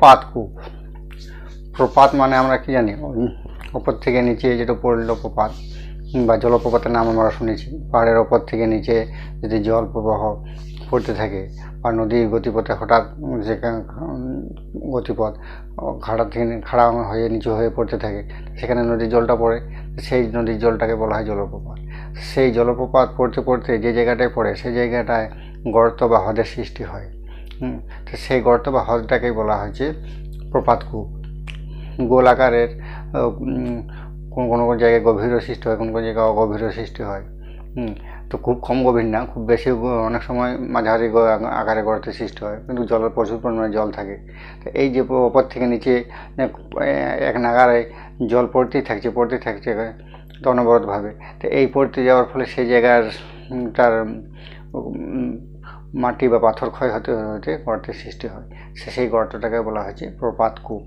প্রপাত কূপ। প্রপাত মানে আমরা কি জানি, ওপর থেকে নিচে যেটা পড়ল প্রপাত বা জলপ্রপাতের নাম আমরা শুনেছি। পাহাড়ের ওপর থেকে নিচে যদি জল প্রবাহ পড়তে থাকে বা নদীর গতিপথে হঠাৎ যেখানে গতিপথ খাড়া হয়ে নিচু হয়ে পড়তে থাকে, সেখানে নদীর জলটা পড়ে, সেই নদীর জলটাকে বলা হয় জলপ্রপাত। সেই জলপ্রপাত পড়তে পড়তে যে জায়গাটায় পড়ে সেই জায়গাটায় গর্ত বা হ্রদের সৃষ্টি হয়। তো সেই গর্ত বা হ্রদটাকেই বলা হয়েছে প্রপাত কূপ। গোল আকারের, কোনো কোনো জায়গায় গভীরও সৃষ্টি হয়, কোনো কোনো জায়গায় অগভীরও সৃষ্টি হয়। তো খুব কম গভীর না, খুব বেশি, অনেক সময় মাঝারি আকারে গর্তের সৃষ্টি হয়, কিন্তু জলের প্রচুর পরিমাণে জল থাকে। তো এই যে ওপর থেকে নিচে এক নাগারে জল পড়তেই থাকছে তো অনবরতভাবে। তো এই পড়তে যাওয়ার ফলে সেই জায়গাটার মাটি বা পাথর ক্ষয় হতে হতে গর্তের সৃষ্টি হয়। সেই গর্তটাকে বলা হয়েছে প্রপাত কূপ।